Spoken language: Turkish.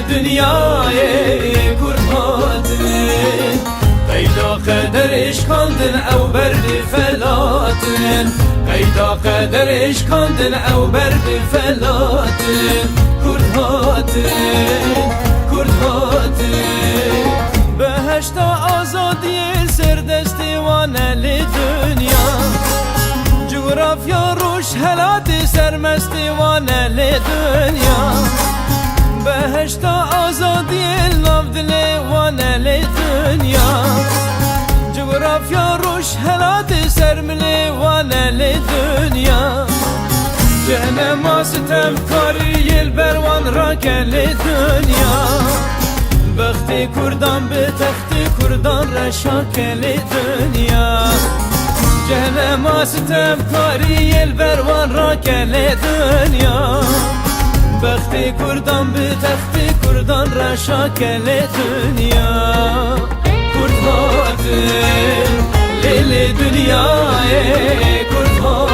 dünyayı kurhatın Qeyda qeder eşkandın ev berdi felatın Qeyda qeder eşkandın ev berdi felatın Kurhatın, kurhatın Beheşta azadiye serdesti vaneli dünya Coğrafya ruş helati sermesti vaneli dünya Beheşta azadiye navdili vaneli dünya Coğrafya ruş helati sermili vaneli dünya Cehennema sitem kari yel bervan rakeli dünya Bekti kurdan be tekti kurdan reşakeli dünya Cehennema sitem kari yel bervan rakeli dünya Bekti kurdan be tekti kurdan reşakeli dünya Kurhatın lili dünyayı kurhatın